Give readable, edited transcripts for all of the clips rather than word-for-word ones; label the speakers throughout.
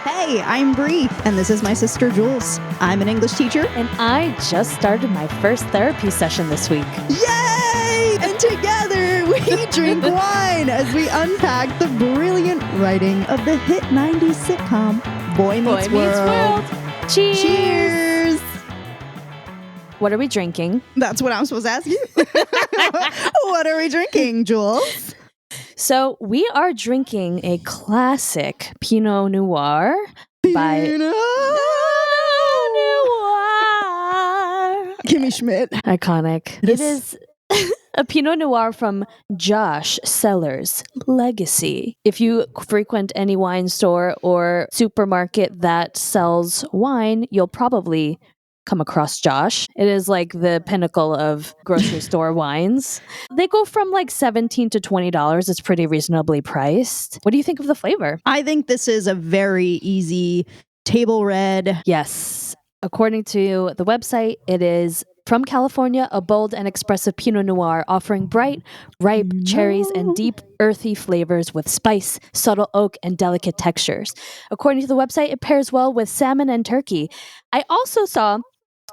Speaker 1: Hey, I'm Bree, and this is my sister Jules. I'm an English teacher.
Speaker 2: And I just started my first therapy session this week.
Speaker 1: Yay! And together we drink wine as we unpack the brilliant writing of the hit 90s sitcom, Boy Meets World.
Speaker 2: Cheers!
Speaker 1: Cheers!
Speaker 2: What are we drinking?
Speaker 1: That's what I'm supposed to ask you. What are we drinking, Jules?
Speaker 2: So we are drinking a classic Pinot Noir by
Speaker 1: Noir. Kimmy Schmidt.
Speaker 2: Iconic. It is a Pinot Noir from Josh Cellars Legacy. If you frequent any wine store or supermarket that sells wine, you'll probably come across Josh. It is like the pinnacle of grocery store wines. They go from like $17 to $20. It's pretty reasonably priced. What do you think of the flavor?
Speaker 1: I think this is a very easy table red.
Speaker 2: Yes. According to the website, it is from California, a bold and expressive Pinot Noir offering bright, ripe cherries and deep, earthy flavors with spice, subtle oak, and delicate textures. According to the website, it pairs well with salmon and turkey. I also saw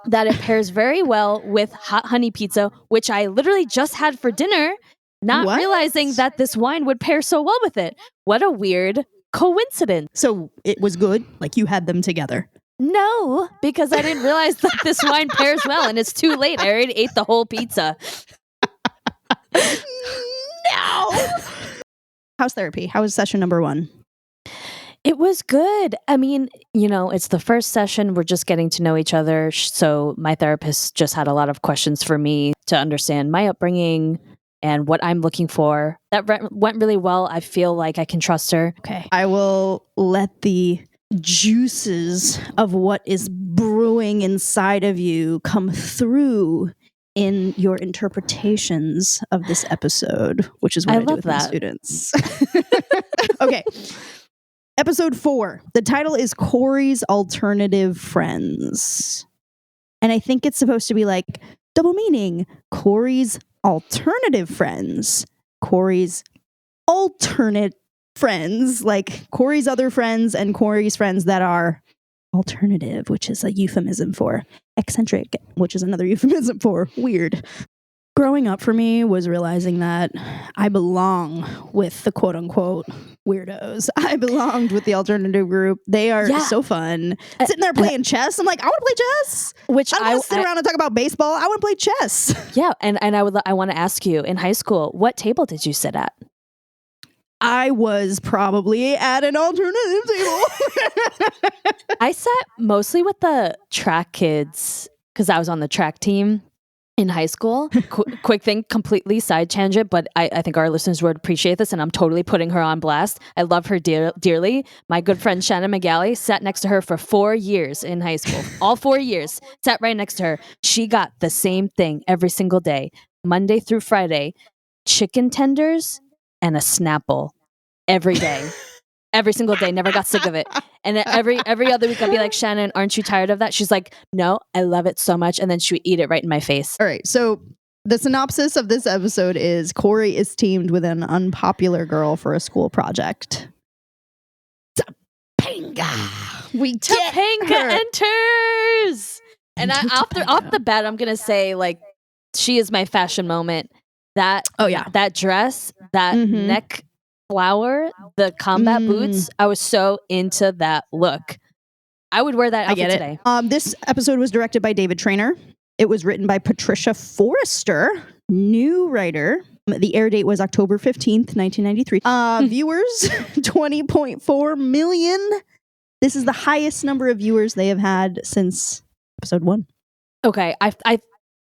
Speaker 2: that it pairs very well with hot honey pizza, which I literally just had for dinner, not realizing that this wine would pair so well with it. What a weird coincidence.
Speaker 1: So it was good? Like you had them together?
Speaker 2: No, because I didn't realize that this wine pairs well, and it's too late. I already ate the whole pizza.
Speaker 1: No! How's therapy? How was session number 1?
Speaker 2: It was good. I mean, you know, it's the first session. We're just getting to know each other. So my therapist just had a lot of questions for me to understand my upbringing and what I'm looking for. That went really well. I feel like I can trust her.
Speaker 1: Okay. I will let the juices of what is brewing inside of you come through in your interpretations of this episode, which is what I do with my students. Okay. Episode 4. The title is Cory's Alternative Friends. And I think it's supposed to be like double meaning. Cory's alternative friends. Cory's alternate friends. Like Cory's other friends and Cory's friends that are alternative, which is a euphemism for eccentric, which is another euphemism for weird. Growing up for me was realizing that I belong with the quote unquote weirdos. I belonged with the alternative group. They are so fun. Sitting there playing chess. I'm like, I want to play chess.
Speaker 2: Which
Speaker 1: I don't want to sit around and talk about baseball. I want to play chess.
Speaker 2: Yeah. And I want to ask you, in high school, what table did you sit at?
Speaker 1: I was probably at an alternative table.
Speaker 2: I sat mostly with the track kids because I was on the track team in high school. Quick thing, completely side tangent, but I think our listeners would appreciate this, and I'm totally putting her on blast. I love her dearly. My good friend Shannon McGalley sat next to her for 4 years in high school. All 4 years. Sat right next to her. She got the same thing every single day, Monday through Friday, chicken tenders and a Snapple every day. Every single day, never got sick of it. And every other week I'd be like, Shannon, aren't you tired of that? She's like, no, I love it so much. And then she would eat it right in my face.
Speaker 1: All right. So the synopsis of this episode is Cory is teamed with an unpopular girl for a school project. To-PANGA. We get
Speaker 2: To-PANGA enters. And off the bat, I'm going to say, like, she is my fashion moment. That dress, that neck flower, the combat boots. I was so into that look. I would wear that outfit today.
Speaker 1: This episode was directed by David Traynor. It was written by Patricia Forrester, new writer. The air date was October 15th, 1993. Viewers, 20.4 million. This is the highest number of viewers they have had since episode 1.
Speaker 2: Okay,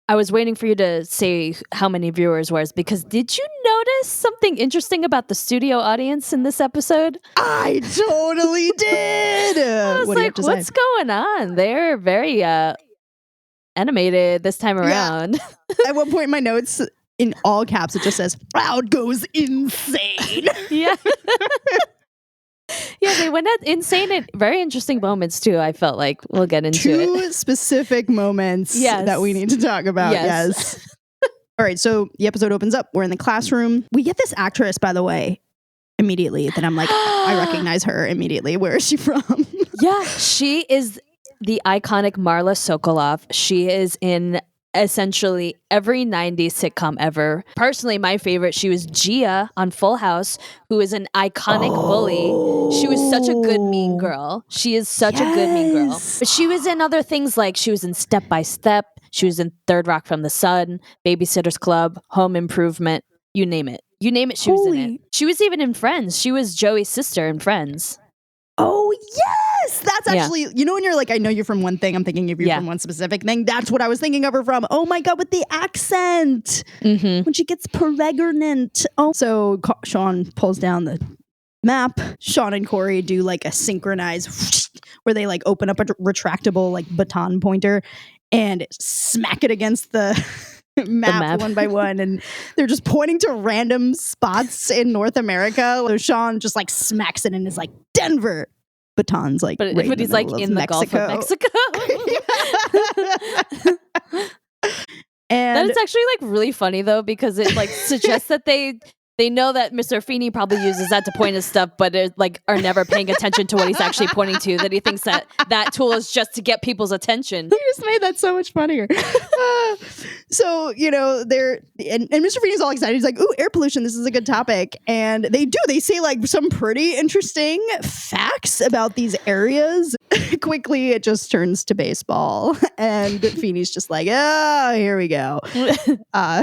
Speaker 2: I was waiting for you to say how many viewers was, because did you notice something interesting about the studio audience in this episode?
Speaker 1: I totally did.
Speaker 2: I was like, what's going on? They're very animated this time around.
Speaker 1: At one point in my notes, in all caps, it just says, crowd goes insane.
Speaker 2: Yeah. Yeah, they went at insane at very interesting moments too. I felt like we'll get into it.
Speaker 1: 2 specific moments that we need to talk about. Yes. All right, so the episode opens up. We're in the classroom. We get this actress, by the way, immediately that I'm like, I recognize her immediately. Where is she from?
Speaker 2: Yeah, she is the iconic Marla Sokolov. She is in essentially every 90s sitcom ever. Personally, my favorite, she was Gia on Full House, who is an iconic bully. She was such a good mean girl. She is such a good mean girl.
Speaker 1: Yes.
Speaker 2: But she was in other things, like she was in Step by Step. She was in Third Rock from the Sun, Babysitter's Club, Home Improvement. You name it. You name it, she was in it.
Speaker 1: Holy-
Speaker 2: She was even in Friends. She was Joey's sister in Friends.
Speaker 1: Oh, yes. That's
Speaker 2: Yeah.
Speaker 1: actually, you know, when you're like, I know you're from one thing, I'm thinking of you
Speaker 2: Yeah.
Speaker 1: from one specific thing. That's what I was thinking of her from. Oh my God, with the accent.
Speaker 2: Mm-hmm.
Speaker 1: When she gets pregnant. Oh, so Sean pulls down the map. Sean and Cory do like a synchronized where they like open up a retractable like baton pointer and smack it against the map one by one, and they're just pointing to random spots in North America. So Sean just like smacks it and is like, Denver. Baton's like,
Speaker 2: But
Speaker 1: right
Speaker 2: he's like in the Gulf of Mexico.
Speaker 1: And
Speaker 2: that is actually like really funny though, because it like suggests that they know that Mr. Feeney probably uses that to point at stuff, but like are never paying attention to what he's actually pointing to. That he thinks that tool is just to get people's attention.
Speaker 1: You just made that so much funnier. So, you know, and Mr. Feeney's all excited. He's like, ooh, air pollution, this is a good topic. And they say like some pretty interesting facts about these areas. Quickly, it just turns to baseball. And Feeney's just like, oh, here we go.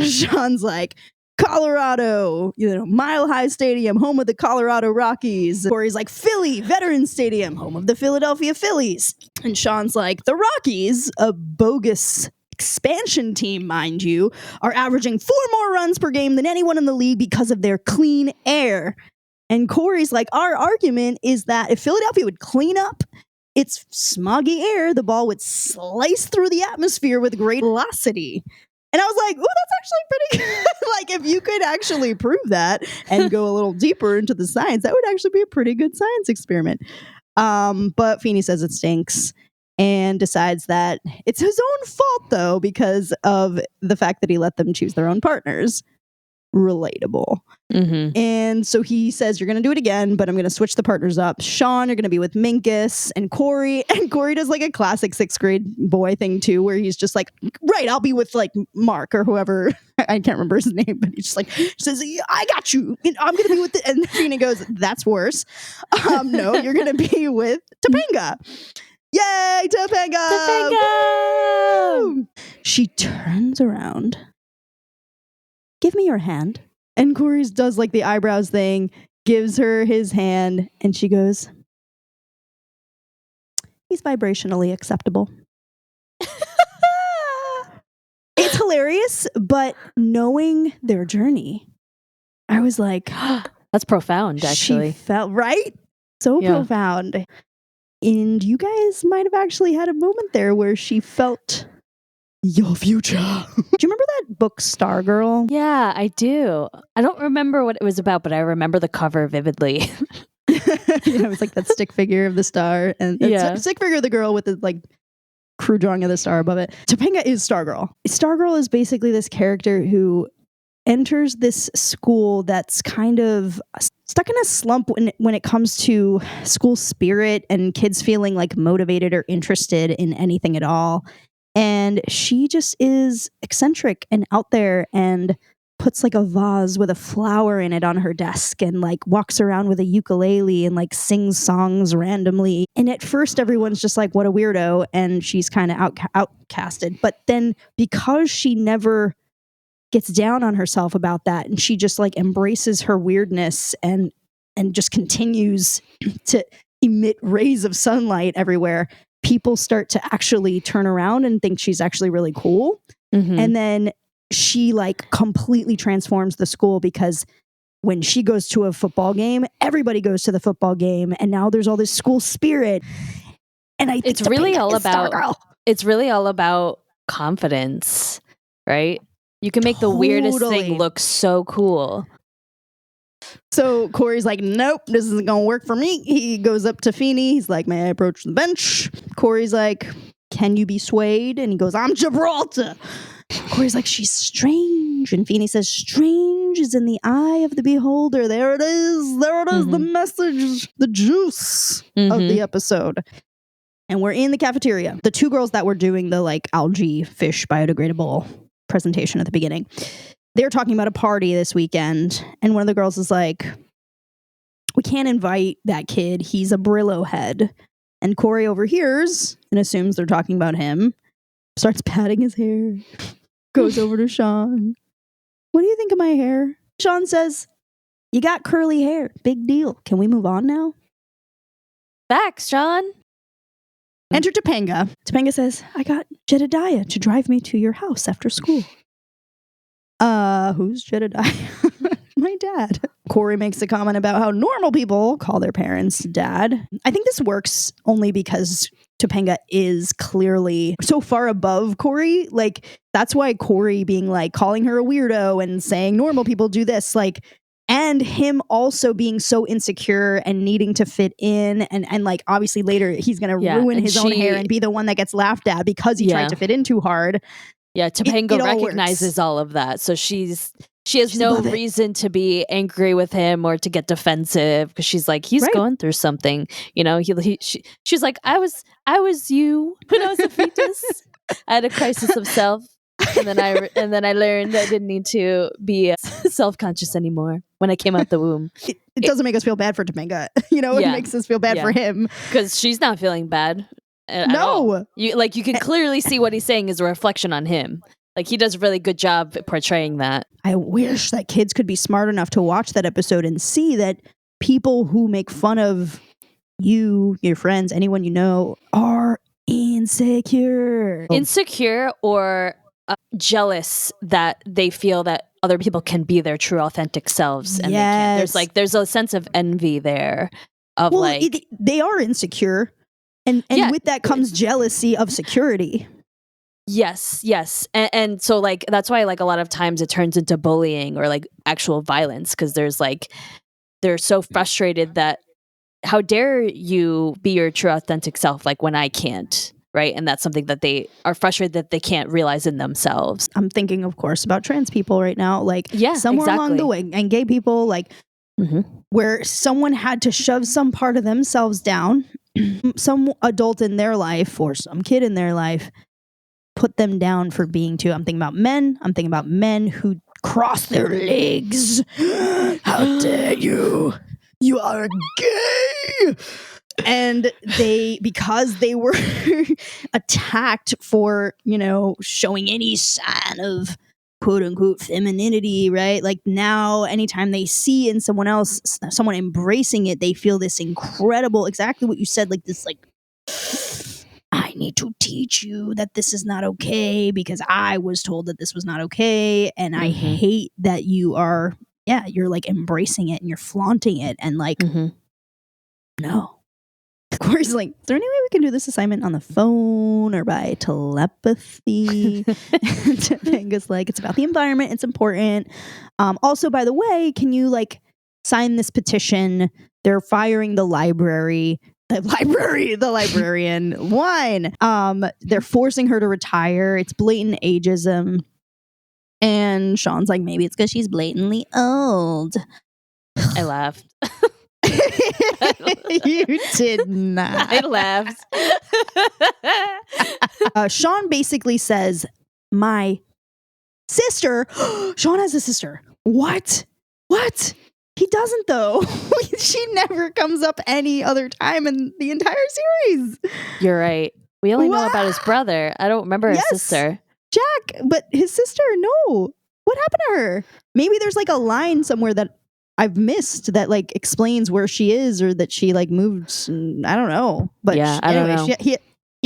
Speaker 1: Sean's like, Colorado, you know, Mile High Stadium, home of the Colorado Rockies. Cory's like, Philly, Veterans Stadium, home of the Philadelphia Phillies. And Sean's like, the Rockies, a bogus expansion team, mind you, are averaging 4 more runs per game than anyone in the league because of their clean air. And Cory's like, our argument is that if Philadelphia would clean up its smoggy air, the ball would slice through the atmosphere with great velocity. And I was like, ooh, that's actually pretty good. Like, if you could actually prove that and go a little deeper into the science, that would actually be a pretty good science experiment. But Feeney says it stinks and decides that it's his own fault, though, because of the fact that he let them choose their own partners. Relatable.
Speaker 2: Mm-hmm.
Speaker 1: And so he says, you're going to do it again, but I'm going to switch the partners up. Sean, you're going to be with Minkus and Cory. And Cory does like a classic 6th grade boy thing too, where he's just like, right, I'll be with like Mark or whoever. I can't remember his name, but he's just like, says, I got you. I'm going to be with it. And Feeney goes, that's worse. No, you're going to be with To-PANGA. Yay, To-PANGA!
Speaker 2: To-PANGA!
Speaker 1: Woo! She turns around. Give me your hand. And Cory does like the eyebrows thing, gives her his hand, and she goes, he's vibrationally acceptable. It's hilarious, but knowing their journey, I was like,
Speaker 2: that's profound, actually.
Speaker 1: She felt, right? So profound. And you guys might have actually had a moment there where she felt your future. Do you remember that book Stargirl?
Speaker 2: Yeah, I do. I don't remember what it was about, but I remember the cover vividly.
Speaker 1: It was like that stick figure of the star and stick figure of the girl with the like crew drawing of the star above it. To-PANGA is Stargirl. Stargirl is basically this character who enters this school that's kind of stuck in a slump when it comes to school spirit and kids feeling like motivated or interested in anything at all. And she just is eccentric and out there and puts like a vase with a flower in it on her desk and like walks around with a ukulele and like sings songs randomly. And at first everyone's just like, what a weirdo. And she's kind of outcasted. But then because she never gets down on herself about that and she just like embraces her weirdness and just continues to emit rays of sunlight everywhere, people start to actually turn around and think she's actually really cool. Mm-hmm. And then she like completely transforms the school because when she goes to a football game, everybody goes to the football game. And now there's all this school spirit. And I think
Speaker 2: it's really all about confidence, right? You can make the weirdest thing look so cool.
Speaker 1: So Cory's like, nope, this isn't going to work for me. He goes up to Feeney. He's like, may I approach the bench? Cory's like, can you be swayed? And he goes, I'm Gibraltar. Cory's like, she's strange. And Feeney says, strange is in the eye of the beholder. There it is. There it is. The message, the juice of the episode. And we're in the cafeteria. The two girls that were doing the like algae fish biodegradable presentation at the beginning, they're talking about a party this weekend. And one of the girls is like, we can't invite that kid. He's a Brillo head. And Cory overhears and assumes they're talking about him. Starts patting his hair. Goes over to Sean. What do you think of my hair? Sean says, you got curly hair. Big deal. Can we move on now?
Speaker 2: Facts, Sean.
Speaker 1: Enter To-PANGA. To-PANGA says, I got Jedediah to drive me to your house after school. Who's Jedediah? My dad. Cory makes a comment about how normal people call their parents dad. I think this works only because To-PANGA is clearly so far above Cory. Like, that's why Cory being like calling her a weirdo and saying normal people do this, like, and him also being so insecure and needing to fit in, and like obviously later he's gonna ruin his own hair and be the one that gets laughed at because he tried to fit in too hard.
Speaker 2: Yeah, To-PANGA recognizes all of that, so she has no reason to be angry with him or to get defensive because she's like, he's going through something, you know. She's like, I was you when I was a fetus. I had a crisis of self, and then I learned I didn't need to be self-conscious anymore when I came out the womb.
Speaker 1: It doesn't make us feel bad for To-PANGA, you know. It makes us feel bad for him
Speaker 2: because she's not feeling bad. No, you can clearly see what he's saying is a reflection on him. Like, he does a really good job portraying that.
Speaker 1: I wish that kids could be smart enough to watch that episode and see that people who make fun of you, your friends, anyone you know, are insecure.
Speaker 2: Insecure or jealous that they feel that other people can be their true authentic selves and they can't. There's a sense of envy there of
Speaker 1: they are insecure. And with that comes jealousy of security.
Speaker 2: Yes. And so like, that's why like a lot of times it turns into bullying or like actual violence. Because they're so frustrated that how dare you be your true authentic self? Like when I can't, right? And that's something that they are frustrated that they can't realize in themselves.
Speaker 1: I'm thinking, of course, about trans people right now. Like somewhere along the way, and gay people, like where someone had to shove some part of themselves down, some adult in their life or some kid in their life put them down for being too. I'm thinking about men who cross their legs. How dare you? You are gay. And because they were attacked for, you know, showing any sign of quote unquote femininity, right? Like now, anytime they see in someone else, someone embracing it, they feel this incredible, exactly what you said, like this, like, I need to teach you that this is not okay because I was told that this was not okay. And I hate that you are, you're like embracing it and you're flaunting it. And like, no. Cory's like, is there any way we can do this assignment on the phone or by telepathy? And To-PANGA's like, it's about the environment. It's important. Also, by the way, can you like sign this petition? They're firing the librarian. One. They're forcing her to retire. It's blatant ageism. And Sean's like, maybe it's because she's blatantly old.
Speaker 2: I laughed.
Speaker 1: You did not.
Speaker 2: I laughed.
Speaker 1: Sean basically says, my sister. Sean has a sister. What? He doesn't, though. She never comes up any other time in the entire series.
Speaker 2: You're right. We only know about his brother. I don't remember his sister.
Speaker 1: Jack, but his sister, no. What happened to her? Maybe there's like a line somewhere that I've missed that like explains where she is or that she like moved. I don't know. But
Speaker 2: I don't know.
Speaker 1: He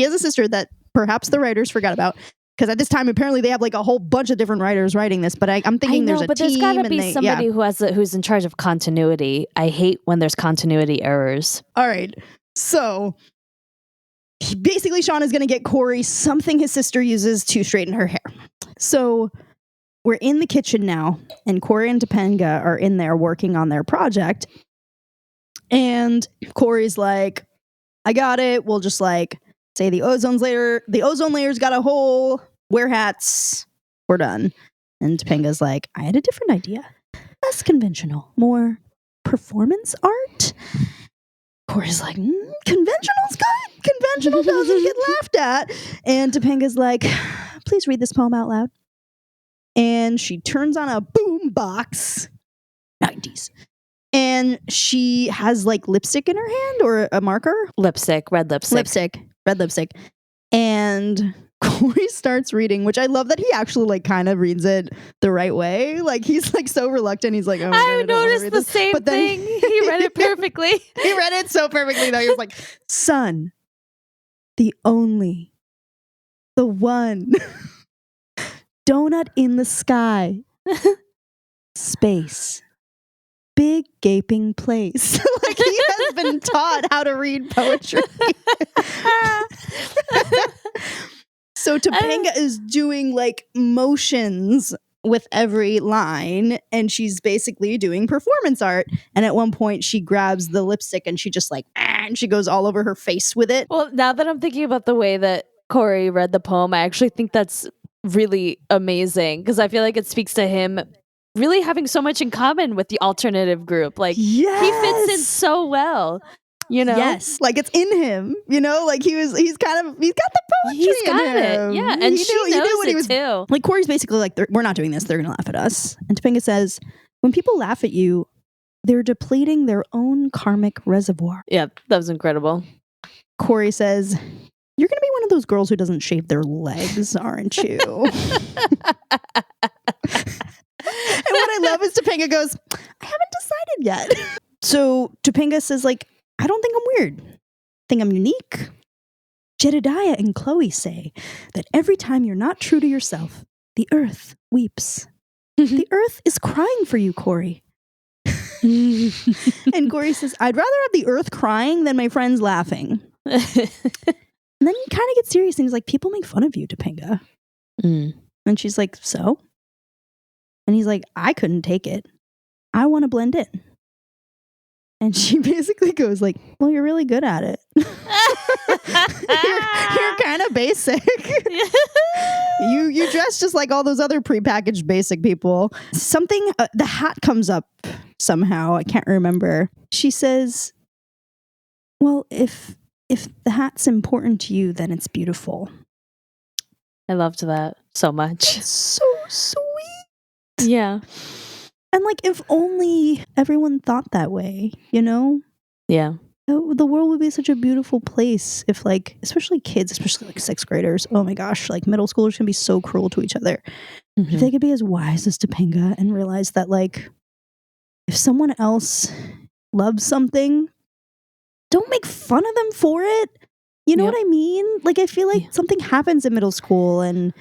Speaker 1: has a sister that perhaps the writers forgot about. Because at this time, apparently, they have like a whole bunch of different writers writing this. But I'm thinking there's a team.
Speaker 2: There's got to be somebody who's in charge of continuity. I hate when there's continuity errors.
Speaker 1: All right. So basically, Sean is going to get Cory something his sister uses to straighten her hair. So we're in the kitchen now, and Cory and To-PANGA are in there working on their project. And Cory's like, I got it. We'll just like say the ozone layer's got a hole. Wear hats. we're done. And Topanga's like, I had a different idea. Less conventional, more performance art. Cory's like, conventional's good. Conventional doesn't get laughed at. And Topanga's like, please read this poem out loud. And she turns on a boom box. 90s. And she has like lipstick in her hand or a marker.
Speaker 2: Lipstick, red lipstick.
Speaker 1: Red lipstick. And Cory starts reading, which I love that he actually like kind of reads it the right way. Like he's like so reluctant. He's like, oh my God,
Speaker 2: I noticed the same thing. He read it perfectly.
Speaker 1: He read it so perfectly though. He was like, sun, the only, the one, donut in the sky, space, big gaping place. Like he has been taught how to read poetry. So Topanga is doing like motions with every line, and she's basically doing performance art. And at one point she grabs the lipstick and she just like, and she goes all over her face with it.
Speaker 2: Well, now that I'm thinking about the way that Cory read the poem, I actually think that's really amazing because I feel like it speaks to him really having so much in common with the alternative group. Like he fits in so well. You know?
Speaker 1: Yes. Like it's in him, you know, like he's got the poetry
Speaker 2: he's got
Speaker 1: in him.
Speaker 2: it. Yeah. And
Speaker 1: he
Speaker 2: she
Speaker 1: knew,
Speaker 2: knows
Speaker 1: what he was
Speaker 2: too.
Speaker 1: Like Cory's basically like, we're not doing this. They're going to laugh at us. And Topanga says, when people laugh at you, they're depleting their own karmic reservoir.
Speaker 2: Yeah. That was incredible.
Speaker 1: Cory says, you're going to be one of those girls who doesn't shave their legs, aren't you? And what I love is Topanga goes, I haven't decided yet. So Topanga says like, I don't think I'm weird. I think I'm unique. Jedediah and Chloe say that every time you're not true to yourself, the earth weeps. The earth is crying for you, Cory. And Cory says, I'd rather have the earth crying than my friends laughing. And then he kind of gets serious and he's like, people make fun of you, Topanga. And she's like, so? And he's like, I couldn't take it. I want to blend in. And she basically goes like, well, you're really good at it. You're kind of basic. You dress just like all those other prepackaged basic people. Something, the hat comes up somehow. I can't remember. She says, well, if the hat's important to you, then it's beautiful.
Speaker 2: I loved that so much.
Speaker 1: It's so sweet.
Speaker 2: Yeah.
Speaker 1: And like, if only everyone thought that way, you know?
Speaker 2: Yeah.
Speaker 1: The world would be such a beautiful place if like, especially kids, especially like sixth graders, oh my gosh, like middle schoolers can be so cruel to each other. Mm-hmm. If they could be as wise as Topanga and realize that like, if someone else loves something, don't make fun of them for it. You know what I mean? Like, I feel like something happens in middle school and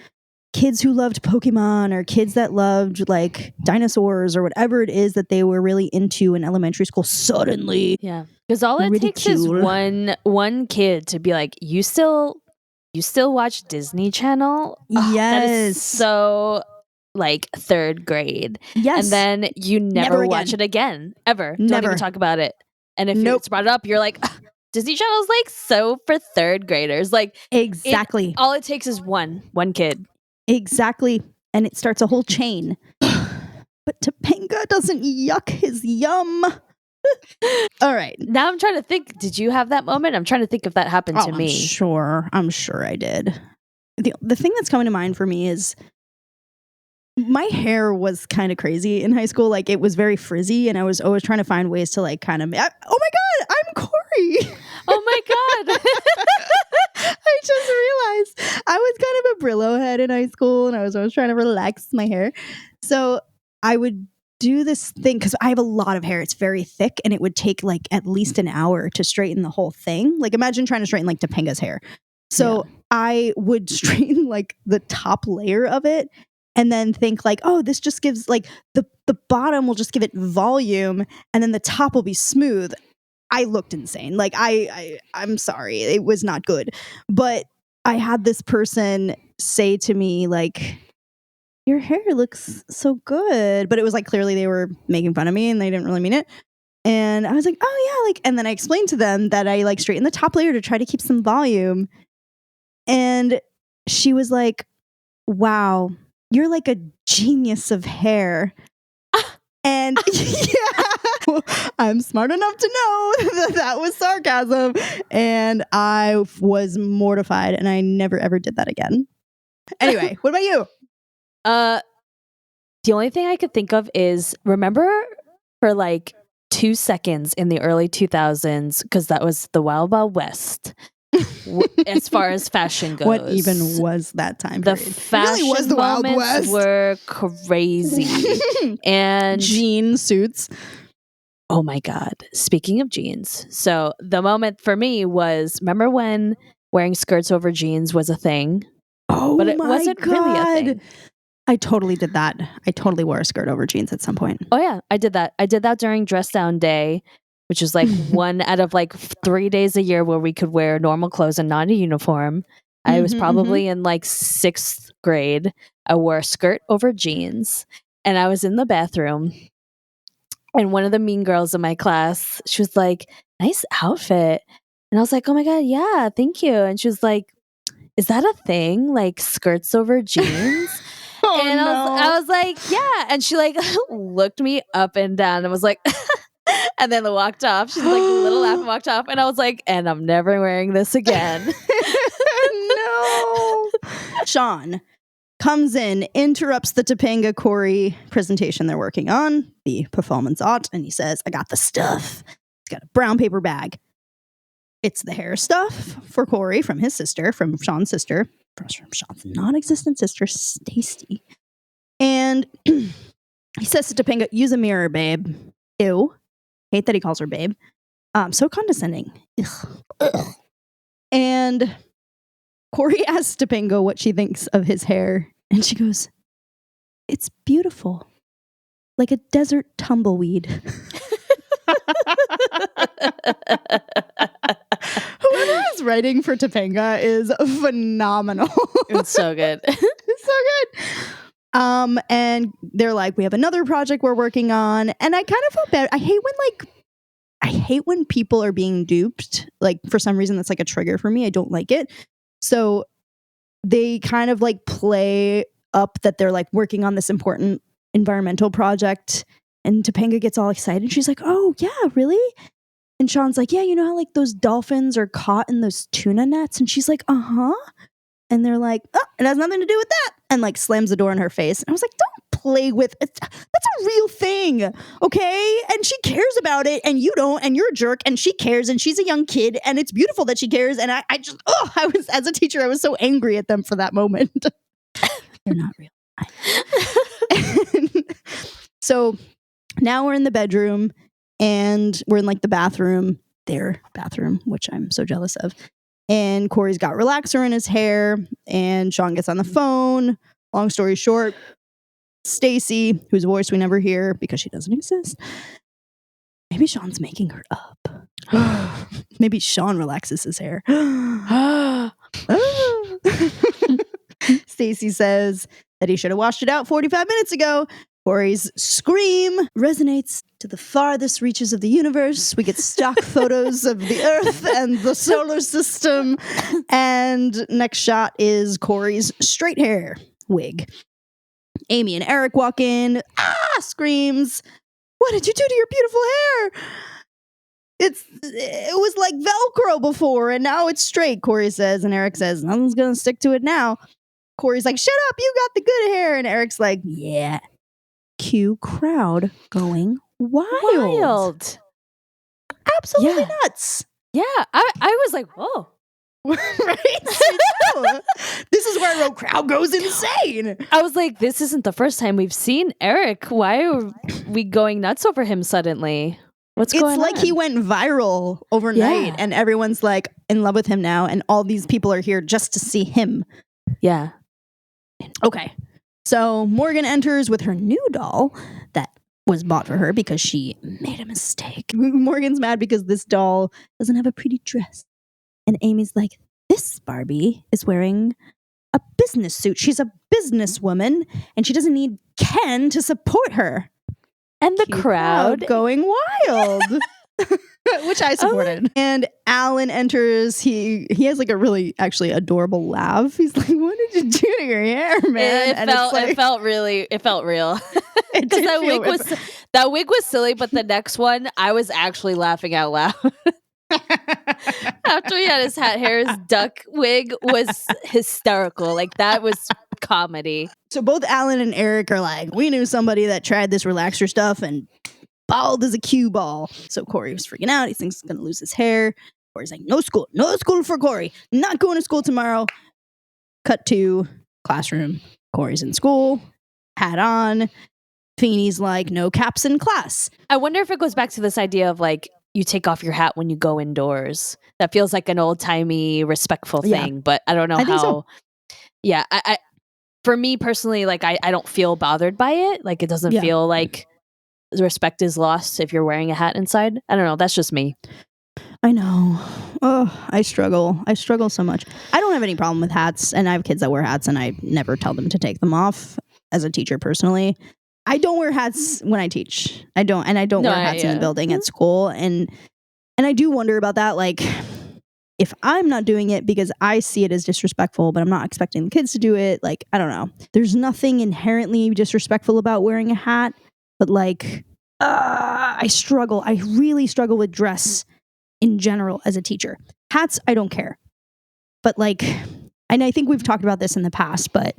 Speaker 1: kids who loved Pokemon or kids that loved like dinosaurs or whatever it is that they were really into in elementary school suddenly.
Speaker 2: Yeah. Because all it takes is one kid to be like, you still watch Disney Channel?
Speaker 1: Yes.
Speaker 2: That is so like third grade.
Speaker 1: Yes.
Speaker 2: And then you never watch it again. Ever. Don't even talk about it. And if it's brought up, you're like, Disney Channel's like so for third graders. Like
Speaker 1: exactly.
Speaker 2: All it takes is one kid.
Speaker 1: Exactly. And it starts a whole chain. But Topanga doesn't yuck his yum. All right.
Speaker 2: Now I'm trying to think, did you have that moment? I'm trying to think if that happened to me.
Speaker 1: I'm sure I did. The thing that's coming to mind for me is my hair was kind of crazy in high school. Like it was very frizzy and I was always trying to find ways to like kind of, oh my God, I'm Cory.
Speaker 2: Oh my God.
Speaker 1: I just realized I was kind of a Brillo head in high school and I was always trying to relax my hair. So I would do this thing because I have a lot of hair. It's very thick and it would take like at least an hour to straighten the whole thing. Like imagine trying to straighten like Topanga's hair. So I would straighten like the top layer of it and then think like, oh, this just gives like the bottom will just give it volume and then the top will be smooth. I looked insane. Like I'm sorry. It was not good. But I had this person say to me like, your hair looks so good. But it was like clearly they were making fun of me and they didn't really mean it. And I was like, oh yeah. Like, and then I explained to them that I like straightened the top layer to try to keep some volume. And she was like, wow, you're like a genius of hair. And yeah, I'm smart enough to know that was sarcasm. And I was mortified and I never ever did that again. Anyway, what about you?
Speaker 2: The only thing I could think of is, remember for like 2 seconds in the early 2000s, because that was the Wild Wild West. As far as fashion goes,
Speaker 1: What even was that time
Speaker 2: the
Speaker 1: period?
Speaker 2: fashion
Speaker 1: It really was the Wild
Speaker 2: moments
Speaker 1: West.
Speaker 2: were crazy. And
Speaker 1: jean suits.
Speaker 2: oh my god, speaking of jeans, so the moment for me was, remember when wearing skirts over jeans was a thing?
Speaker 1: Oh
Speaker 2: But it
Speaker 1: my
Speaker 2: wasn't
Speaker 1: God.
Speaker 2: really a thing.
Speaker 1: I totally did that. I totally wore a skirt over jeans at some point.
Speaker 2: Oh yeah, I did that during dress down day, which is like one out of like 3 days a year where we could wear normal clothes and not a uniform. I was probably in like 6th grade. I wore a skirt over jeans and I was in the bathroom, and one of the mean girls in my class, she was like, "Nice outfit." And I was like, "Oh my god, yeah, thank you." And she was like, "Is that a thing? Like skirts over jeans?"
Speaker 1: Oh,
Speaker 2: and I was like, "Yeah." And she like looked me up and down and was like, and then walked off. She's like, little laugh and walked off. And I was like, "And I'm never wearing this again."
Speaker 1: No. Sean comes in, interrupts the Topanga Cory presentation they're working on, the performance art, and he says, "I got the stuff." He's got a brown paper bag. It's the hair stuff for Cory from his sister, from Sean's sister, from Sean's non-existent sister, Stacy. And he says to Topanga, "Use a mirror, babe." Ew. Hate that he calls her babe. So condescending. Ugh. And Cory asks Topanga what she thinks of his hair, and she goes, "It's beautiful. Like a desert tumbleweed." Whoever is writing for Topanga is phenomenal.
Speaker 2: It's so good.
Speaker 1: It's so good. And they're like, "We have another project we're working on," and I kind of felt bad. I hate when people are being duped. Like, for some reason, that's like a trigger for me. I don't like it. So they kind of like play up that they're like working on this important environmental project, and Topanga gets all excited. She's like, "Oh yeah, really?" And Sean's like, "Yeah, you know how like those dolphins are caught in those tuna nets?" And she's like, "Uh-huh." And they're like, "Oh, it has nothing to do with that," and like slams the door in her face. And I was like, "Don't play with it. That's a real thing, okay? And she cares about it, and you don't, and you're a jerk, and she cares, and she's a young kid, and it's beautiful that she cares." And I just, I was, as a teacher, I was so angry at them for that moment. They're not real. So now we're in the bedroom, and we're in like the bathroom, their bathroom, which I'm so jealous of. And Cory's got relaxer in his hair, and Sean gets on the phone. Long story short, Stacy, whose voice we never hear because she doesn't exist. Maybe Sean's making her up. Maybe Sean relaxes his hair. Stacy says that he should have washed it out 45 minutes ago. Cory's scream resonates to the farthest reaches of the universe. We get stock photos of the Earth and the solar system. And next shot is Cory's straight hair wig. Amy and Eric walk in. Screams. "What did you do to your beautiful hair? It was like Velcro before, and now it's straight," Cory says. And Eric says, "Nothing's going to stick to it now." Cory's like, "Shut up, you got the good hair." And Eric's like, "Yeah." Cue crowd going wild. Absolutely nuts.
Speaker 2: Yeah, I was like, whoa.
Speaker 1: Right? This is where a crowd goes insane.
Speaker 2: I was like, this isn't the first time we've seen Eric. Why are we going nuts over him suddenly? What's going on?
Speaker 1: It's like he went viral overnight, and everyone's like in love with him now, and all these people are here just to see him.
Speaker 2: Yeah.
Speaker 1: Okay. So Morgan enters with her new doll that was bought for her because she made a mistake. Morgan's mad because this doll doesn't have a pretty dress. And Amy's like, "This Barbie is wearing a business suit. She's a businesswoman, and she doesn't need Ken to support her."
Speaker 2: And the crowd
Speaker 1: going wild. which I supported. And Alan enters. He has like a really actually adorable laugh. He's like, "What did you do to your hair, man?"
Speaker 2: It felt real. Because that wig was silly, but the next one I was actually laughing out loud. After he had his hair, his duck wig was hysterical. Like that was comedy.
Speaker 1: So both Alan and Eric are like, "We knew somebody that tried this relaxer stuff and bald as a cue ball." So Cory was freaking out. He thinks he's gonna lose his hair. Cory's like, no school for Cory. Not going to school tomorrow. Cut to classroom. Cory's in school, hat on. Feeney's like, no caps in class.
Speaker 2: I wonder if it goes back to this idea of like, you take off your hat when you go indoors. That feels like an old-timey respectful thing, but I don't know how. So. Yeah, I for me personally, like I don't feel bothered by it. Like it doesn't feel like the respect is lost if you're wearing a hat inside. I don't know. That's just me.
Speaker 1: I know. Oh, I struggle. I struggle so much. I don't have any problem with hats, and I have kids that wear hats, and I never tell them to take them off as a teacher personally. I don't wear hats when I teach. I don't wear hats in the building at school. And I do wonder about that. Like, if I'm not doing it because I see it as disrespectful, but I'm not expecting the kids to do it, like, I don't know. There's nothing inherently disrespectful about wearing a hat, but like, I struggle. I really struggle with dress in general as a teacher. Hats, I don't care. But like, and I think we've talked about this in the past, but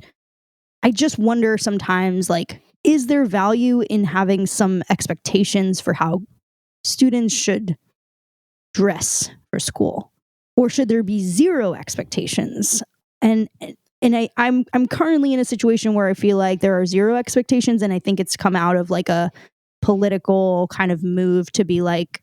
Speaker 1: I just wonder sometimes, like, is there value in having some expectations for how students should dress for school? Or should there be zero expectations? And I'm currently in a situation where I feel like there are zero expectations, and I think it's come out of like a political kind of move to be like,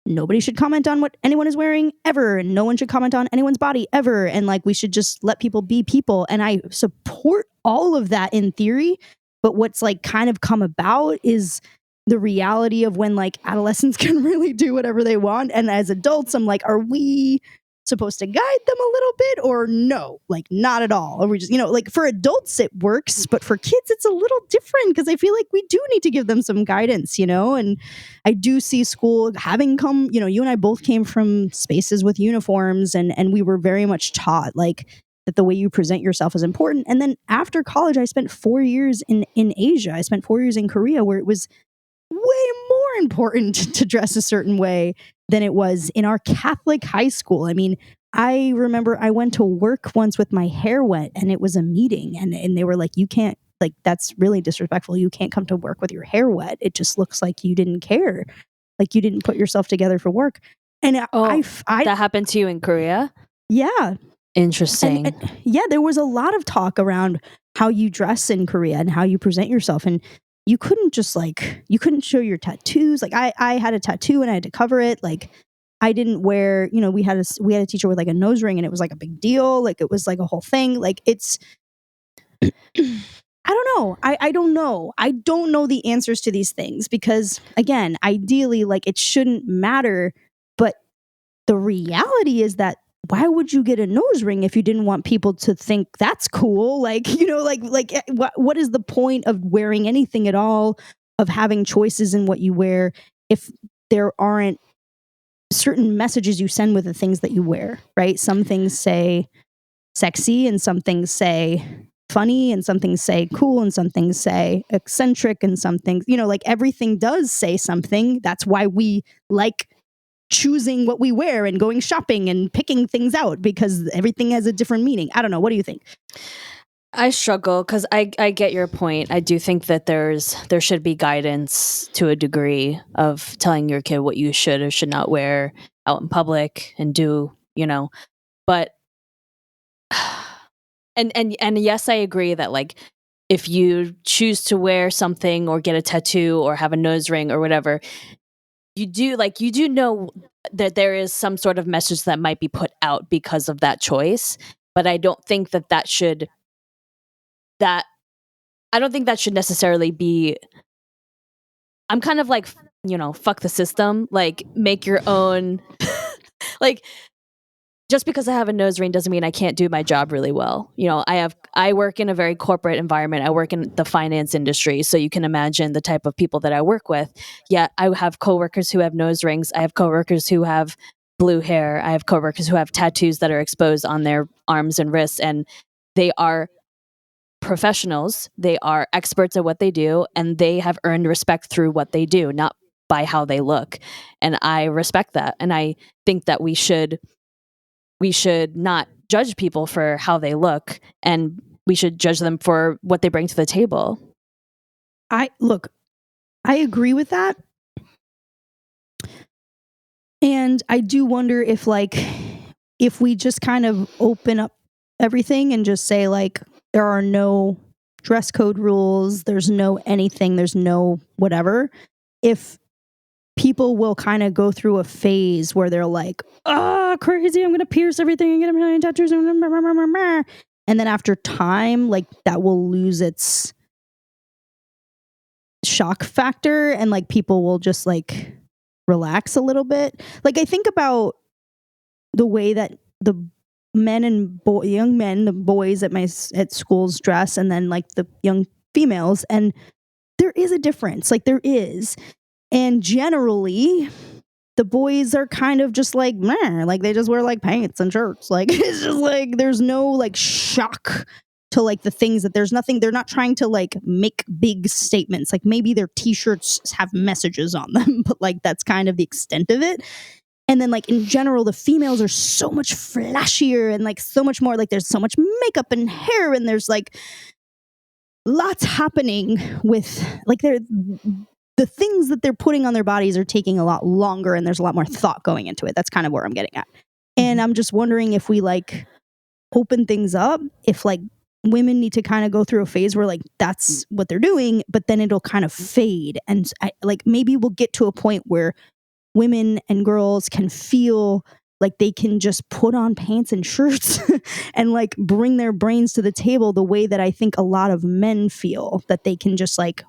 Speaker 1: nobody should comment on what anyone is wearing ever, and no one should comment on anyone's body ever, and like we should just let people be people. And I support all of that in theory, but what's like kind of come about is the reality of when like adolescents can really do whatever they want, and as adults I'm like, are we supposed to guide them a little bit, or no, like not at all? Or we just, like for adults it works, but for kids it's a little different, because I feel like we do need to give them some guidance, and I do see school having come, you and I both came from spaces with uniforms, and we were very much taught like that the way you present yourself is important. And then after college I spent 4 years in Asia. I spent 4 years in Korea, where it was way more important to dress a certain way than it was in our Catholic high school. I mean, I remember I went to work once with my hair wet, and it was a meeting, and they were like, you can't, like, that's really disrespectful. You can't come to work with your hair wet. It just looks like you didn't care. Like you didn't put yourself together for work. And I
Speaker 2: that happened to you in Korea?
Speaker 1: Yeah.
Speaker 2: Interesting.
Speaker 1: And yeah, there was a lot of talk around how you dress in Korea and how you present yourself. And you couldn't just like, you couldn't show your tattoos. Like I had a tattoo and I had to cover it. Like I didn't wear, we had a teacher with like a nose ring, and it was like a big deal. Like it was like a whole thing. Like it's, I don't know. I don't know. I don't know the answers to these things, because again, ideally, like it shouldn't matter. But the reality is that, why would you get a nose ring if you didn't want people to think that's cool? Like, what is the point of wearing anything at all, of having choices in what you wear, if there aren't certain messages you send with the things that you wear, right? Some things say sexy, and some things say funny, and some things say cool, and some things say eccentric, and some things, like everything does say something. That's why we like choosing what we wear and going shopping and picking things out, because everything has a different meaning. I don't know. What do you think?
Speaker 2: I struggle because I get your point. I do think that there should be guidance to a degree of telling your kid what you should or should not wear out in public and do, but and yes, I agree that like if you choose to wear something or get a tattoo or have a nose ring or whatever, you do know that there is some sort of message that might be put out because of that choice. But I don't think that should necessarily be. I'm kind of like, fuck the system. Like, make your own. Like, just because I have a nose ring doesn't mean I can't do my job really well. You know, I work in a very corporate environment. I work in the finance industry, so you can imagine the type of people that I work with. Yeah, I have coworkers who have nose rings. I have coworkers who have blue hair. I have coworkers who have tattoos that are exposed on their arms and wrists, and they are professionals. They are experts at what they do, and they have earned respect through what they do, not by how they look. And I respect that. And I think that we should not judge people for how they look, and we should judge them for what they bring to the table.
Speaker 1: I agree with that. And I do wonder if we just kind of open up everything and just say like there are no dress code rules, there's no anything, there's no whatever, if people will kind of go through a phase where they're like, oh, crazy, I'm going to pierce everything and get a million tattoos. And then after time, like that will lose its shock factor and like people will just like relax a little bit. Like I think about the way that the men and young men, the boys at schools dress, and then like the young females, and there is a difference. Like there is. And generally, the boys are kind of just like, meh, like they just wear like pants and shirts. Like it's just like there's no like shock to like the things that there's nothing. They're not trying to like make big statements. Like maybe their t-shirts have messages on them, but like that's kind of the extent of it. And then like in general, the females are so much flashier and like so much more. Like there's so much makeup and hair, and there's like lots happening with like the things that they're putting on their bodies are taking a lot longer, and there's a lot more thought going into it. That's kind of where I'm getting at. And I'm just wondering if we like open things up, if like women need to kind of go through a phase where like that's what they're doing, but then it'll kind of fade. And like maybe we'll get to a point where women and girls can feel like they can just put on pants and shirts and like bring their brains to the table the way that I think a lot of men feel that they can just like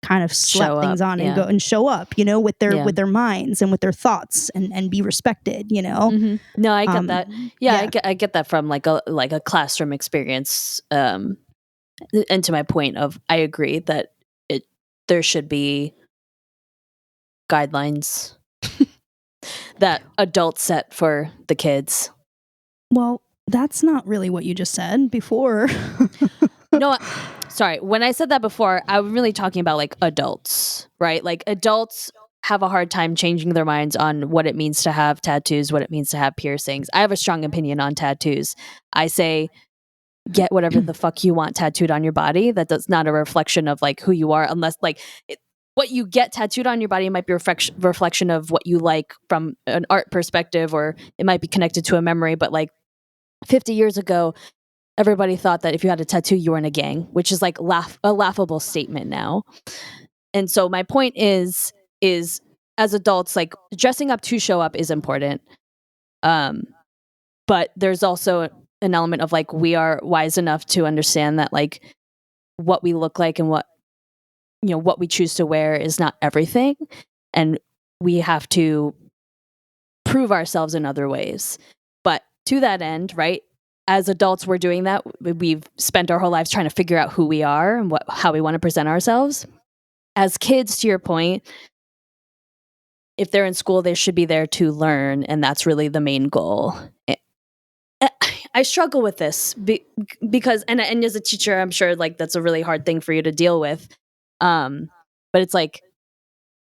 Speaker 1: kind of slap things on and go and show up, you know, with their minds and with their thoughts and be respected, you know?
Speaker 2: Mm-hmm. No, I get that. Yeah. I get that from like a classroom experience. And to my point of, I agree that there should be guidelines that adults set for the kids.
Speaker 1: Well, that's not really what you just said before.
Speaker 2: No, sorry. When I said that before, I was really talking about like adults, right? Like adults have a hard time changing their minds on what it means to have tattoos, what it means to have piercings. I have a strong opinion on tattoos. I say, get whatever the fuck you want tattooed on your body. That's not a reflection of like who you are, unless like what you get tattooed on your body might be a reflection of what you like from an art perspective, or it might be connected to a memory. But like 50 years ago, everybody thought that if you had a tattoo, you were in a gang, which is like a laughable statement now. And so my point is as adults, like dressing up to show up is important. But there's also an element of like, we are wise enough to understand that like what we look like and what we choose to wear is not everything. And we have to prove ourselves in other ways. But to that end, right, as adults, we're doing that. We've spent our whole lives trying to figure out who we are and how we want to present ourselves. As kids, to your point, if they're in school, they should be there to learn, and that's really the main goal. I struggle with this because, and as a teacher, I'm sure like that's a really hard thing for you to deal with. But it's like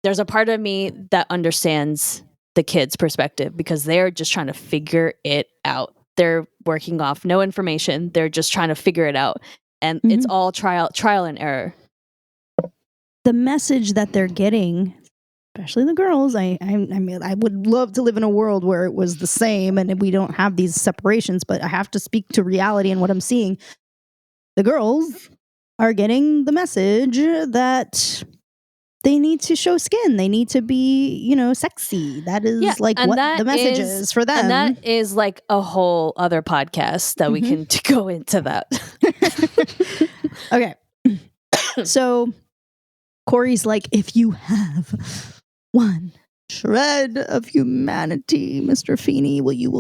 Speaker 2: there's a part of me that understands the kids' perspective because they're just trying to figure it out. They're working off no information. They're just trying to figure it out. And it's all trial and error.
Speaker 1: The message that they're getting, especially the girls, I mean, I would love to live in a world where it was the same and we don't have these separations, but I have to speak to reality and what I'm seeing. The girls are getting the message that they need to show skin. They need to be, sexy. That is what the message is for them.
Speaker 2: And that is like a whole other podcast that we can go into that.
Speaker 1: Okay. So Cory's like, if you have one shred of humanity, Mr. Feeney. You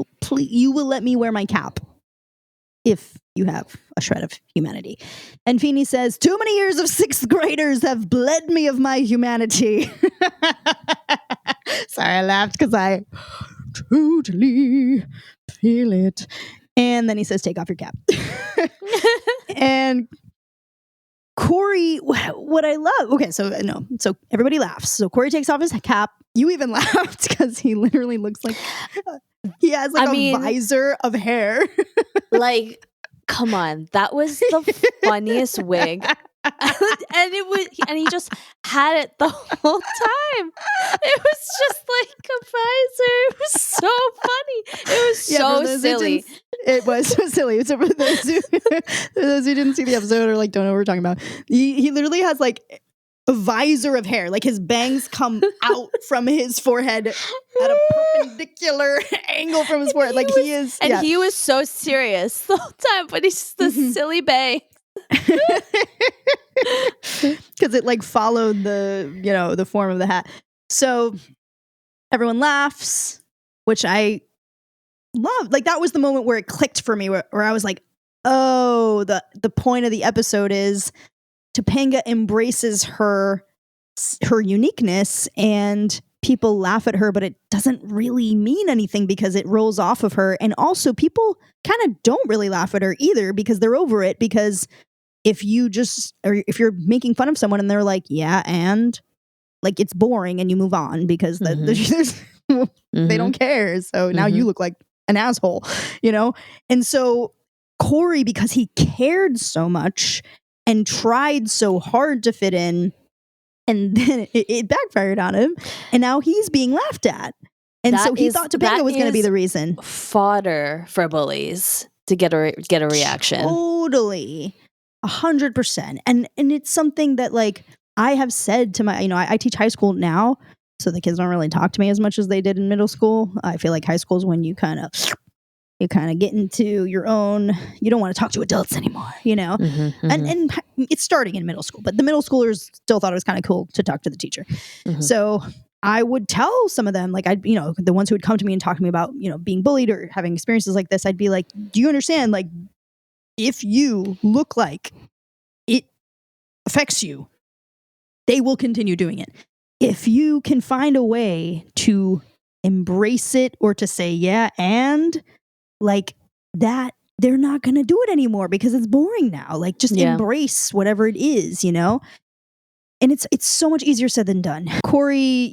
Speaker 1: will let me wear my cap if you have a shred of humanity. And Feeney says, too many years of sixth graders have bled me of my humanity. Sorry, I laughed because I totally feel it. And then he says, take off your cap. And Cory, what I love, okay, so everybody laughs. So Cory takes off his cap. You even laughed because he literally looks like he has like a visor of hair.
Speaker 2: Like, come on, that was the funniest wig. and he just had it the whole time. It was just like a visor. It was so funny. It was so silly.
Speaker 1: It was so silly. So for those who didn't see the episode or like don't know what we're talking about, he literally has like a visor of hair. Like his bangs come out from his forehead at a perpendicular angle from his forehead. Like he is,
Speaker 2: and he was so serious the whole time. But he's just the silly bang.
Speaker 1: Because it like followed the form of the hat. So everyone laughs, which I love. Like that was the moment where it clicked for me, where I was like, oh, the point of the episode is To-PANGA embraces her uniqueness, and people laugh at her, but it doesn't really mean anything because it rolls off of her. And also people kind of don't really laugh at her either because they're over it. Because if you're making fun of someone and they're like, yeah, and like it's boring, and you move on because they don't care. So now you look like an asshole, And so Cory, because he cared so much and tried so hard to fit in, and then it backfired on him, and now he's being laughed at. And so he thought To-PANGA was going to be the reason.
Speaker 2: Fodder for bullies to get a reaction.
Speaker 1: Totally. 100%. And it's something that like I have said to my, I teach high school now, so the kids don't really talk to me as much as they did in middle school. I feel like high school is when you kind of get into your own, you don't want to talk to adults anymore, and it's starting in middle school, but the middle schoolers still thought it was kind of cool to talk to the teacher. So I would tell some of them, like the ones who would come to me and talk to me about, being bullied or having experiences like this, I'd be like, do you understand? Like, if you look like it affects you, they will continue doing it. If you can find a way to embrace it or to say, yeah, and like that, they're not going to do it anymore because it's boring now. Like just embrace whatever it is, And it's so much easier said than done. Cory,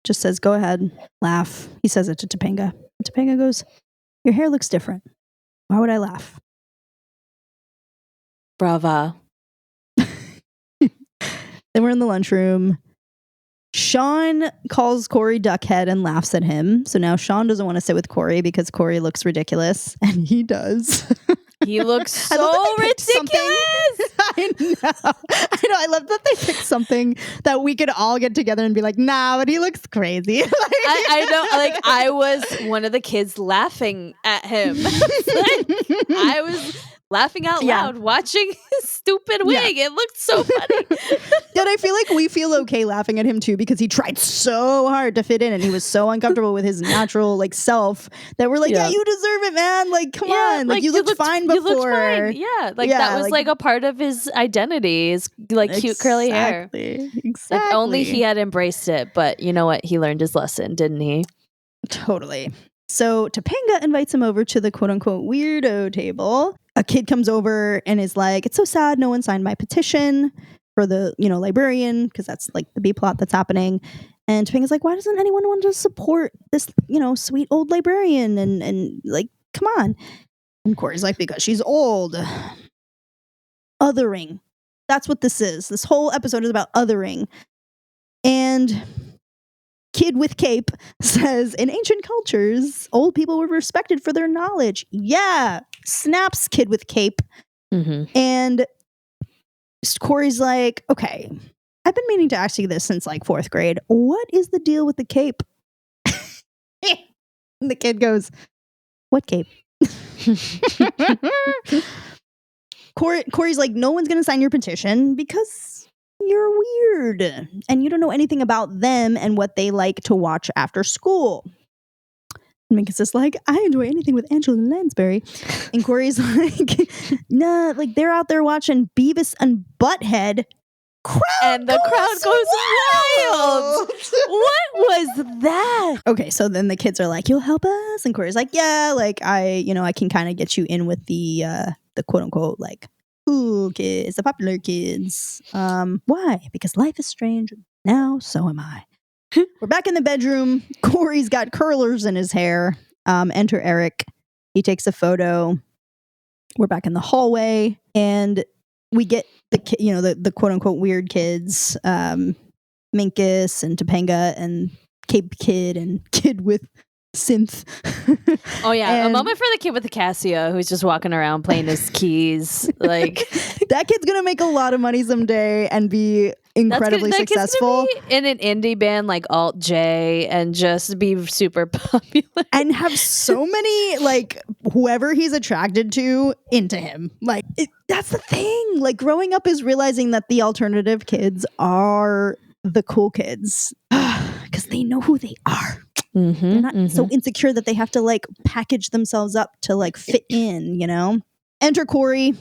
Speaker 1: just says, go ahead, laugh. He says it to To-PANGA. To-PANGA goes, your hair looks different. Why would I laugh?
Speaker 2: Brava.
Speaker 1: Then we're in the lunchroom. Sean calls Cory Duckhead and laughs at him. So now Sean doesn't want to sit with Cory because Cory looks ridiculous. And he does.
Speaker 2: He looks so ridiculous.
Speaker 1: I know. I love that they picked something that we could all get together and be like, nah, but he looks crazy.
Speaker 2: I know. Like I was one of the kids laughing at him. I was laughing out loud watching his stupid wig. It looked so funny.
Speaker 1: And I feel like we feel okay laughing at him too because he tried so hard to fit in and he was so uncomfortable with his natural like self that we're like, yeah, you deserve it, man. Like, come on. Like you looked fine before. You looked fine.
Speaker 2: Yeah. Like that was like a part of his identity, his like cute curly hair.
Speaker 1: Exactly.
Speaker 2: If only he had embraced it. But you know what? He learned his lesson, didn't he?
Speaker 1: Totally. So To-PANGA invites him over to the quote unquote weirdo table. A kid comes over and is like, it's so sad no one signed my petition for the, librarian, because that's like the B plot that's happening. And To-PANGA's like, why doesn't anyone want to support this, sweet old librarian? And like, come on. And Cory's like, because she's old. Othering. That's what this is. This whole episode is about othering. And Kid with Cape says, in ancient cultures, old people were respected for their knowledge. Yeah. Snaps Kid with Cape. And Cory's like, okay, I've been meaning to ask you this since like 4th grade. What is the deal with the cape? And the kid goes, what cape? Cory's like, no one's going to sign your petition because you're weird and you don't know anything about them and what they like to watch after school. Minkus is like, I enjoy anything with Angela Lansbury. And Cory's like, nah, like they're out there watching Beavis and Butthead.
Speaker 2: And the crowd goes wild. What was that?
Speaker 1: Okay, so then the kids are like, you'll help us? And Cory's like, yeah, like I can kind of get you in with the quote unquote like cool kids, the popular kids. Why? Because life is strange. Now so am I. We're back in the bedroom. Cory's got curlers in his hair. Enter Eric. He takes a photo. We're back in the hallway, and we get the quote unquote weird kids, Minkus and To-PANGA and Cape Kid and Kid with synth.
Speaker 2: Oh yeah,
Speaker 1: And
Speaker 2: a moment for the kid with the Casio who's just walking around playing his keys. Like
Speaker 1: that kid's gonna make a lot of money someday and be incredibly successful.
Speaker 2: Kid's gonna be in an indie band like Alt J and just be super popular
Speaker 1: and have so many like whoever he's attracted to into him. Like that's the thing. Like growing up is realizing that the alternative kids are the cool kids because they know who they are. They're not so insecure that they have to like package themselves up to like fit in, you know? Enter Cory.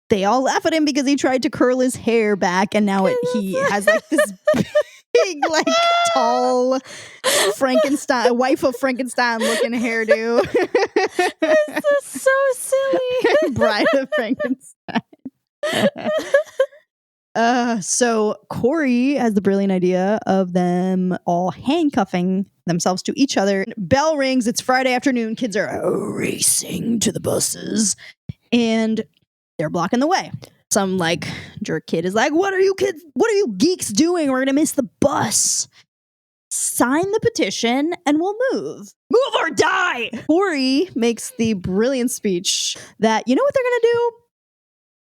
Speaker 1: They all laugh at him because he tried to curl his hair back and now he has like this big, like tall Frankenstein, wife of Frankenstein looking hairdo.
Speaker 2: This is so silly.
Speaker 1: Bride of Frankenstein. So Cory has the brilliant idea of them all handcuffing themselves to each other. Bell rings. It's Friday afternoon. Kids are racing to the buses and they're blocking the way. Some like jerk kid is like, what are you kids? What are you geeks doing? We're going to miss the bus. Sign the petition and we'll move. Move or die. Cory makes the brilliant speech that, you know what they're going to do?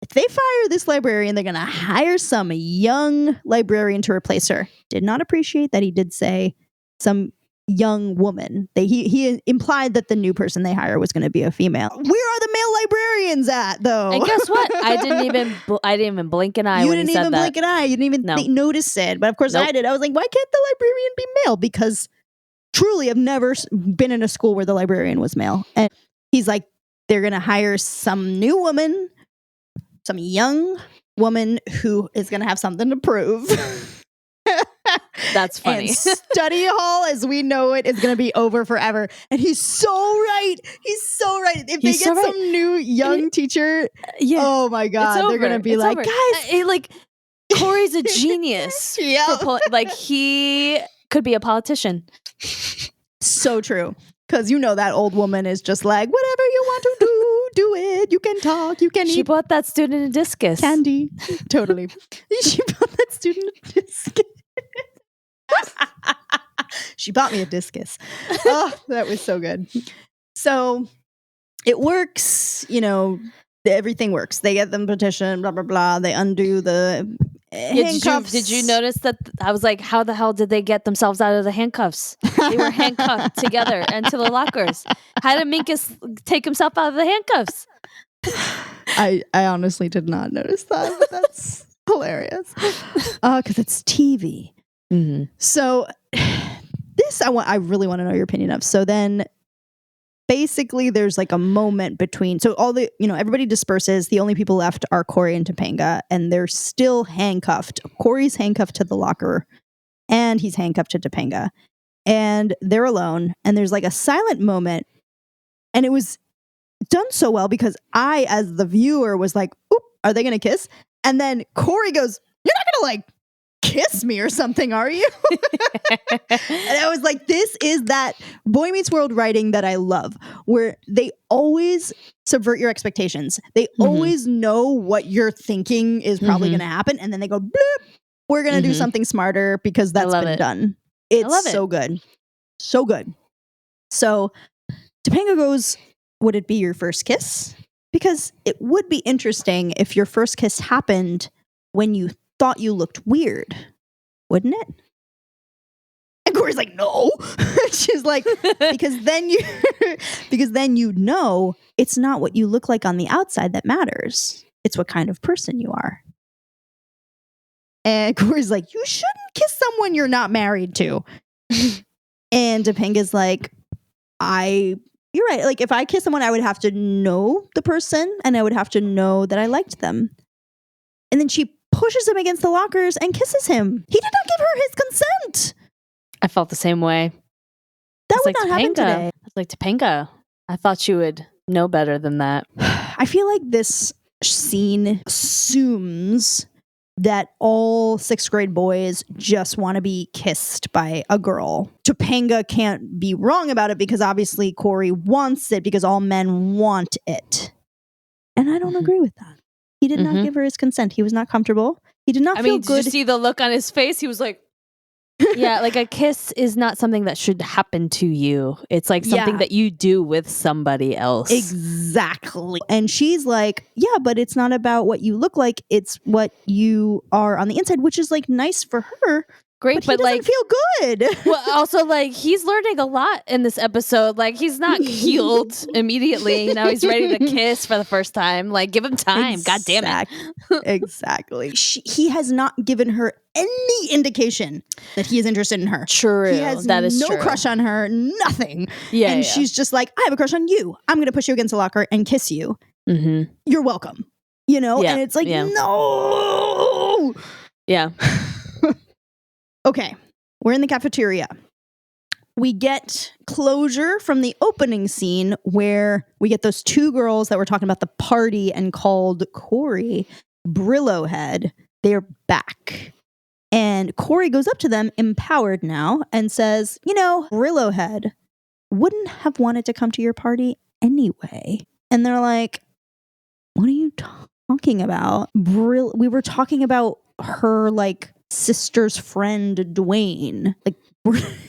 Speaker 1: If they fire this librarian, they're going to hire some young librarian to replace her. Did not appreciate that he did say some young woman. He implied that the new person they hire was going to be a female. Where are the male librarians at, though?
Speaker 2: And guess what? I didn't even blink an eye when he said that. You didn't even
Speaker 1: blink an eye. You didn't even notice it. But of course I did. I was like, why can't the librarian be male? Because truly, I've never been in a school where the librarian was male. And he's like, they're going to hire some new woman, some young woman who is going to have something to prove.
Speaker 2: That's funny.
Speaker 1: And study hall as we know it is going to be over forever. And he's so right. He's so right. If they get some new young teacher, oh my God, they're going to be like, guys.
Speaker 2: Like, Cory's a genius. Like, he could be a politician.
Speaker 1: So true. Because you know that old woman is just like, whatever you want to do it. You can talk. You can eat.
Speaker 2: She bought that student a discus.
Speaker 1: Candy. Totally. She bought that student a discus. She bought me a discus. Oh, that was so good. So it works, you know, everything works. They get them petition, blah, blah, blah. They undo the handcuffs.
Speaker 2: Did you notice that? I was like, how the hell did they get themselves out of the handcuffs? They were handcuffed together into the lockers. How did Minkus take himself out of the handcuffs?
Speaker 1: I honestly did not notice that, but that's hilarious. Because it's TV.
Speaker 2: Mm-hmm.
Speaker 1: So this I really want to know your opinion of. So then basically there's like a moment between, so all the, you know, everybody disperses. The only people left are Cory and To-PANGA, and they're still handcuffed. Cory's handcuffed to the locker and he's handcuffed to To-PANGA, and they're alone. And there's like a silent moment, and it was done so well because I, as the viewer, was like, oop, are they going to kiss? And then Cory goes, you're not going to like kiss me or something, are you? And I was like, this is that Boy Meets World writing that I love, where they always subvert your expectations. They always know what you're thinking is probably going to happen, and then they go, bloop, we're going to do something smarter because that's been done. It's so good. So good. So To-PANGA goes, would it be your first kiss? Because it would be interesting if your first kiss happened when you thought you looked weird, wouldn't it? And Cory's like, no. She's like, because then you know it's not what you look like on the outside that matters. It's what kind of person you are. And Cory's like, you shouldn't kiss someone you're not married to. And Topanga's like, you're right. Like, if I kiss someone, I would have to know the person and I would have to know that I liked them. And then she pushes him against the lockers and kisses him. He did not give her his consent.
Speaker 2: I felt the same way.
Speaker 1: That would not happen today.
Speaker 2: I was like, Topanga, I thought you would know better than that.
Speaker 1: I feel like this scene assumes that all 6th grade boys just want to be kissed by a girl. Topanga can't be wrong about it because obviously Cory wants it because all men want it. And I don't agree with that. He did not give her his consent. He was not comfortable. He did not feel good.
Speaker 2: Did you see the look on his face? He was like, yeah, like a kiss is not something that should happen to you. It's like something that you do with somebody else.
Speaker 1: Exactly. And she's like, yeah, but it's not about what you look like. It's what you are on the inside, which is like nice for her.
Speaker 2: Great,
Speaker 1: but he doesn't feel good.
Speaker 2: Well, also, like, he's learning a lot in this episode. Like, he's not healed immediately. Now he's ready to kiss for the first time. Like, give him time. God damn it.
Speaker 1: Exactly. He has not given her any indication that he is interested in her.
Speaker 2: True.
Speaker 1: He has no crush on her, nothing.
Speaker 2: Yeah.
Speaker 1: And she's just like, I have a crush on you. I'm going to push you against a locker and kiss you.
Speaker 2: Mm-hmm.
Speaker 1: You're welcome. You know?
Speaker 2: Yeah.
Speaker 1: And it's like,
Speaker 2: no. Yeah.
Speaker 1: Okay, we're in the cafeteria. We get closure from the opening scene where we get those 2 girls that were talking about the party and called Cory Brillo Head. They're back. And Cory goes up to them, empowered now, and says, you know, Brillo Head wouldn't have wanted to come to your party anyway. And they're like, what are you talking about? We were talking about her, like, sister's friend Dwayne. Like,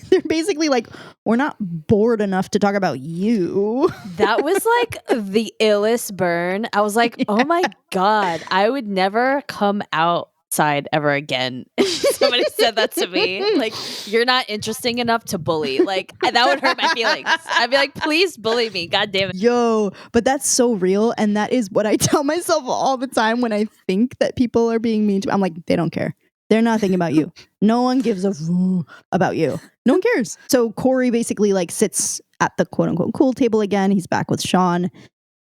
Speaker 1: they're basically like, we're not bored enough to talk about you.
Speaker 2: That was like the illest burn. I was like, oh my God, I would never come outside ever again. Somebody said that to me. Like, you're not interesting enough to bully. Like, that would hurt my feelings. I'd be like, please bully me. God damn it.
Speaker 1: Yo, but that's so real. And that is what I tell myself all the time when I think that people are being mean to me. I'm like, they don't care. They're not thinking about you. No one gives a about you. No one cares. So Cory basically like sits at the quote unquote cool table again. He's back with Sean.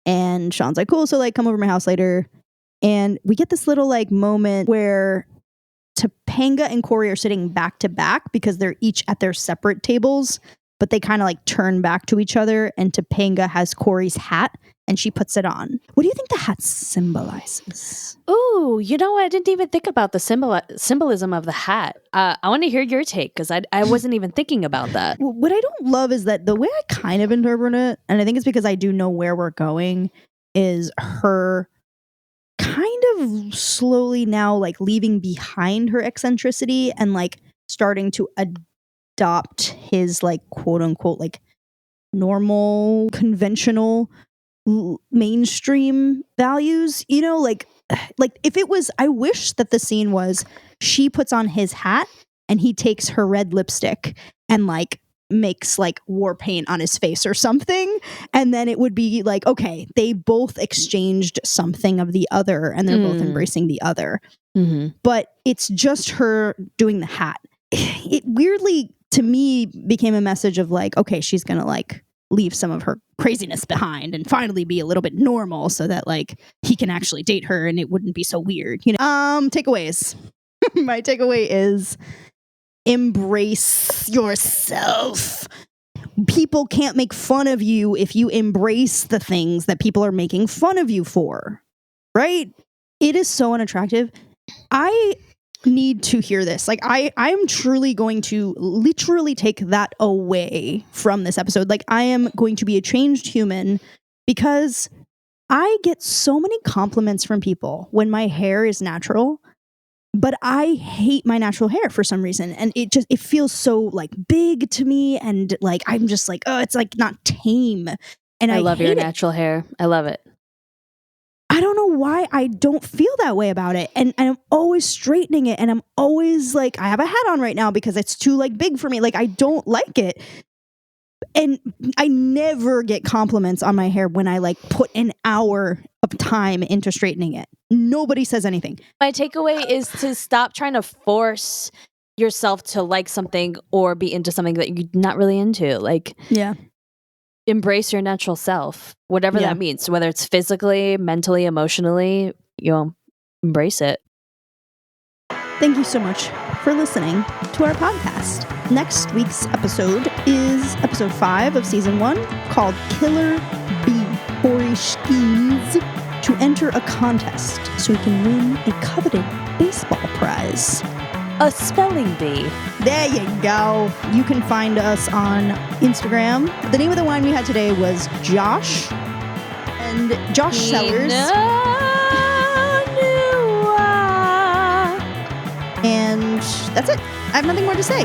Speaker 1: And Sean's like, cool. So like come over to my house later. And we get this little like moment where Topanga and Cory are sitting back to back because they're each at their separate tables. But they kind of like turn back to each other. And Topanga has Cory's hat and she puts it on. What do you think the hat symbolizes?
Speaker 2: Ooh, you know, I didn't even think about the symbolism of the hat. I want to hear your take because I wasn't even thinking about that.
Speaker 1: What I don't love is that the way I kind of interpret it, and I think it's because I do know where we're going, is her kind of slowly now like leaving behind her eccentricity and like starting to adopt his like quote unquote like normal, conventional, mainstream values, you know, like if it was, I wish that the scene was she puts on his hat and he takes her red lipstick and like makes like war paint on his face or something, and then it would be like, okay, they both exchanged something of the other and they're both embracing the other. But it's just her doing the hat. It weirdly to me became a message of like, okay, she's gonna like leave some of her craziness behind and finally be a little bit normal so that like he can actually date her and it wouldn't be so weird, you know. Takeaways. My takeaway is embrace yourself. People can't make fun of you if you embrace the things that people are making fun of you for, right? It is so unattractive. I need to hear this. Like I'm truly going to literally take that away from this episode. Like I am going to be a changed human because I get so many compliments from people when my hair is natural, but I hate my natural hair for some reason. And it feels so like big to me. And like, I'm just like, oh, it's like not tame. And I
Speaker 2: love your natural hair. I love it.
Speaker 1: I don't know why I don't feel that way about it. And I'm always straightening it. And I'm always like, I have a hat on right now because it's too like big for me. Like I don't like it. And I never get compliments on my hair when I like put an hour of time into straightening it. Nobody says anything.
Speaker 2: My takeaway is to stop trying to force yourself to like something or be into something that you're not really into. Like,
Speaker 1: Yeah.
Speaker 2: embrace your natural self, whatever that means, whether it's physically, mentally, emotionally, embrace it.
Speaker 1: Thank you so much for listening to our podcast. Next week's episode is episode 5 of season 1 called Killer Bee. Cory schemes to enter a contest so he can win a coveted baseball prize.
Speaker 2: A spelling bee.
Speaker 1: There you go. You can find us on Instagram. The name of the wine we had today was Josh. And Josh Cellars. And that's it. I have nothing more to say.